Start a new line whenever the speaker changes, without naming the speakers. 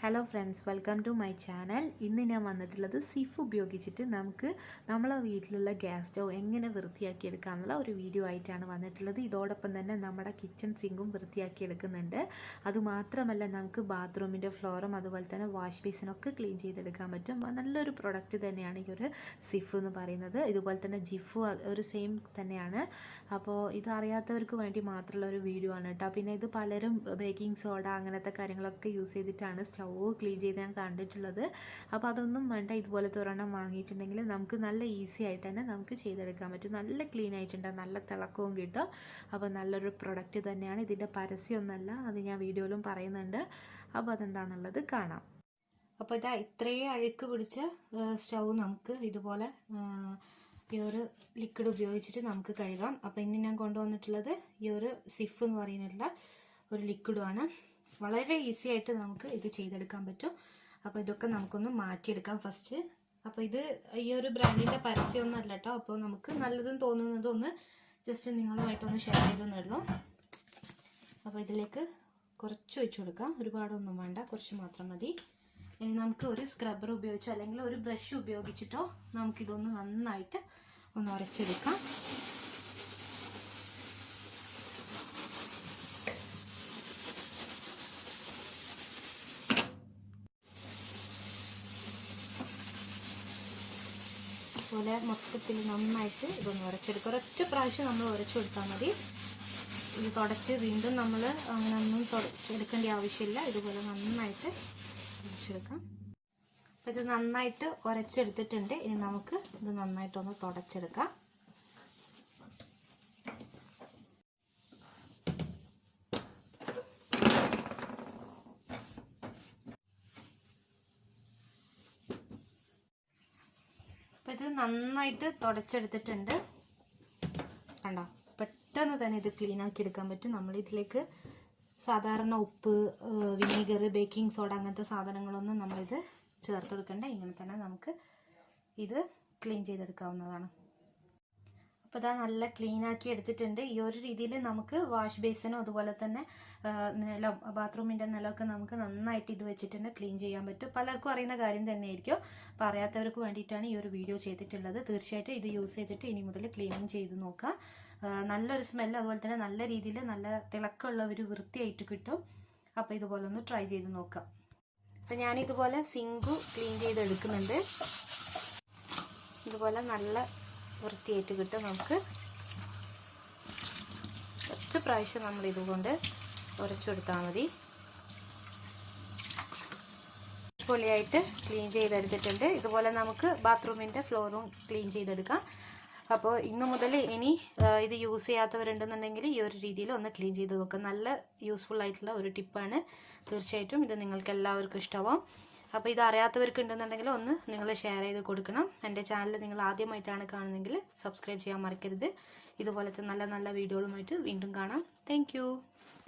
Hello friends, welcome to my channel. ഇന്ന് ഞാൻ വന്നിട്ടുള്ളത് സിഫ് ഉപയോഗിച്ചിട്ട് നമുക്ക് നമ്മളെ വീട്ടിലുള്ള ഗ്യാസ് സ്റ്റവ് എങ്ങനെ വൃത്തിയാക്കി എടുക്കാമെന്നുള്ള ഒരു വീഡിയോ ആയിട്ടാണ് വന്നിട്ടുള്ളത്. ഇതോടൊപ്പം തന്നെ നമ്മുടെ കിച്ചൺ സിങ്കും വൃത്തിയാക്കി എടുക്കുന്നുണ്ട്. അതുമാത്രമല്ല, നമുക്ക് ബാത്റൂമിൻ്റെ ഫ്ലോറും അതുപോലെ തന്നെ വാഷ് ബേസിനൊക്കെ ക്ലീൻ ചെയ്തെടുക്കാൻ പറ്റും. നല്ലൊരു പ്രൊഡക്റ്റ് തന്നെയാണ് ഈ ഒരു സിഫ് എന്ന് പറയുന്നത്. ഇതുപോലെ തന്നെ ജിഫു ഒരു സെയിം തന്നെയാണ്. അപ്പോൾ ഇതറിയാത്തവർക്ക് വേണ്ടി മാത്രമുള്ള ഒരു വീഡിയോ ആണ് കേട്ടോ. പിന്നെ ഇത് പലരും ബേക്കിംഗ് സോഡ അങ്ങനത്തെ കാര്യങ്ങളൊക്കെ യൂസ് ചെയ്തിട്ടാണ് സ്റ്റവ് ക്ലീൻ ചെയ്ത് ഞാൻ കണ്ടിട്ടുള്ളത്. അപ്പോൾ അതൊന്നും വേണ്ട, ഇതുപോലത്തെ ഒരെണ്ണം വാങ്ങിയിട്ടുണ്ടെങ്കിൽ നമുക്ക് നല്ല ഈസി ആയിട്ട് തന്നെ നമുക്ക് ചെയ്തെടുക്കാൻ പറ്റും. നല്ല ക്ലീൻ ആയിട്ടുണ്ട്, നല്ല തിളക്കവും കിട്ടും. അപ്പോൾ നല്ലൊരു പ്രൊഡക്റ്റ് തന്നെയാണ്. ഇതിൻ്റെ പരസ്യമൊന്നുമല്ല, അത് ഞാൻ വീഡിയോയിലും പറയുന്നുണ്ട്. അപ്പോൾ അതെന്താണെന്നുള്ളത് കാണാം. അപ്പോൾ ഇതാ ഇത്രയും അഴുക്ക് പിടിച്ച സ്റ്റൗ നമുക്ക് ഇതുപോലെ ഈ ഒരു ലിക്വിഡ് ഉപയോഗിച്ചിട്ട് നമുക്ക് കഴുകാം. അപ്പോൾ ഇന്ന് ഞാൻ കൊണ്ടുവന്നിട്ടുള്ളത് ഈ ഒരു സിഫ് എന്ന് പറയുന്നുള്ള ഒരു ലിക്വിഡുമാണ്. വളരെ ഈസി ആയിട്ട് നമുക്ക് ഇത് ചെയ്തെടുക്കാൻ പറ്റും. അപ്പോൾ ഇതൊക്കെ നമുക്കൊന്ന് മാറ്റിയെടുക്കാം ഫസ്റ്റ്. അപ്പോൾ ഇത് ഈ ഒരു ബ്രാൻഡിൻ്റെ പരസ്യമൊന്നും അല്ല കേട്ടോ. അപ്പോൾ നമുക്ക് നല്ലതെന്ന് തോന്നുന്നതൊന്ന് ജസ്റ്റ് നിങ്ങളുമായിട്ടൊന്ന് ഷെയർ ചെയ്തെന്നുള്ളൂ. അപ്പോൾ ഇതിലേക്ക് കുറച്ച് ഒഴിച്ചു കൊടുക്കാം, ഒരുപാടൊന്നും വേണ്ട, കുറച്ച് മാത്രം മതി. ഇനി നമുക്ക് ഒരു സ്ക്രബ്ബർ ഉപയോഗിച്ചോ അല്ലെങ്കിൽ ഒരു ബ്രഷ് ഉപയോഗിച്ചിട്ടോ നമുക്കിതൊന്ന് നന്നായിട്ട് ഒന്ന് ഉരച്ചെടുക്കാം. അതുപോലെ മൊത്തത്തിൽ നന്നായിട്ട് ഇതൊന്ന് ഉരച്ചെടുക്കുക. ഒരൊറ്റ പ്രാവശ്യം നമ്മൾ ഉരച്ചു കൊടുത്താൽ മതി. ഇത് തുടച്ച് വീണ്ടും നമ്മൾ അങ്ങനെ ഒന്നും തുടച്ചെടുക്കേണ്ട ആവശ്യമില്ല. ഇതുപോലെ നന്നായിട്ട് ഉരച്ചെടുക്കാം. അപ്പോൾ ഇത് നന്നായിട്ട് ഉരച്ചെടുത്തിട്ടുണ്ട്. ഇനി നമുക്ക് ഇത് നന്നായിട്ടൊന്ന് തുടച്ചെടുക്കാം. അപ്പോൾ ഇത് നന്നായിട്ട് തുടച്ചെടുത്തിട്ടുണ്ട്. കണ്ടോ, പെട്ടെന്ന് തന്നെ ഇത് ക്ലീൻ ആക്കി എടുക്കാൻ പറ്റും. നമ്മളിതിലേക്ക് സാധാരണ ഉപ്പ്, വിനീഗർ, ബേക്കിംഗ് സോഡ അങ്ങനത്തെ സാധനങ്ങളൊന്നും നമ്മളിത് ചേർത്ത് കൊടുക്കണ്ട. ഇങ്ങനെ തന്നെ നമുക്ക് ഇത് ക്ലീൻ ചെയ്തെടുക്കാവുന്നതാണ്. അപ്പോൾ ഇതാ നല്ല ക്ലീൻ ആക്കി എടുത്തിട്ടുണ്ട്. ഈ ഒരു രീതിയിൽ നമുക്ക് വാഷ് ബേസിനും അതുപോലെ തന്നെ നിലം, ബാത്റൂമിൻ്റെ നിലമൊക്കെ നമുക്ക് നന്നായിട്ട് ഇത് വെച്ചിട്ട് ക്ലീൻ ചെയ്യാൻ പറ്റും. പലർക്കും അറിയുന്ന കാര്യം തന്നെയായിരിക്കും. അപ്പോൾ അറിയാത്തവർക്ക് വേണ്ടിയിട്ടാണ് ഈ ഒരു വീഡിയോ ചെയ്തിട്ടുള്ളത്. തീർച്ചയായിട്ടും ഇത് യൂസ് ചെയ്തിട്ട് ഇനി മുതൽ ക്ലീനിങ് ചെയ്ത് നോക്കാം. നല്ലൊരു സ്മെല്ല്, അതുപോലെ തന്നെ നല്ല രീതിയിൽ നല്ല തിളക്കമുള്ള ഒരു വൃത്തിയായിട്ട് കിട്ടും. അപ്പോൾ ഇതുപോലെ ഒന്ന് ട്രൈ ചെയ്ത് നോക്കാം. അപ്പോൾ ഞാനിതുപോലെ സിങ്ക് ക്ലീൻ ചെയ്തെടുക്കുന്നുണ്ട്. ഇതുപോലെ നല്ല വൃത്തിയായിട്ട് കിട്ടും. നമുക്ക് ഒറ്റ പ്രാവശ്യം നമ്മൾ ഇതുകൊണ്ട് ഉരച്ചെടുത്താൽ മതി. പൊളിയായിട്ട് ക്ലീൻ ചെയ്തെടുത്തിട്ടുണ്ട്. ഇതുപോലെ നമുക്ക് ബാത്റൂമിൻ്റെ ഫ്ലോറും ക്ലീൻ ചെയ്തെടുക്കാം. അപ്പോൾ ഇന്നു മുതൽ ഇനി ഇത് യൂസ് ചെയ്യാത്തവരുണ്ടെന്നുണ്ടെങ്കിൽ ഈ ഒരു രീതിയിൽ ഒന്ന് ക്ലീൻ ചെയ്ത് നോക്കാം. നല്ല യൂസ്ഫുൾ ആയിട്ടുള്ള ഒരു ടിപ്പാണ്. തീർച്ചയായിട്ടും ഇത് നിങ്ങൾക്ക് എല്ലാവർക്കും ഇഷ്ടമാവും. അപ്പോൾ ഇത് അറിയാത്തവർക്ക് ഉണ്ടെന്നുണ്ടെങ്കിൽ ഒന്ന് നിങ്ങൾ ഷെയർ ചെയ്ത് കൊടുക്കണം. എൻ്റെ ചാനൽ നിങ്ങൾ ആദ്യമായിട്ടാണ് കാണുന്നതെങ്കിൽ സബ്സ്ക്രൈബ് ചെയ്യാൻ മറക്കരുത്. ഇതുപോലത്തെ നല്ല നല്ല വീഡിയോകളുമായിട്ട് വീണ്ടും കാണാം. താങ്ക്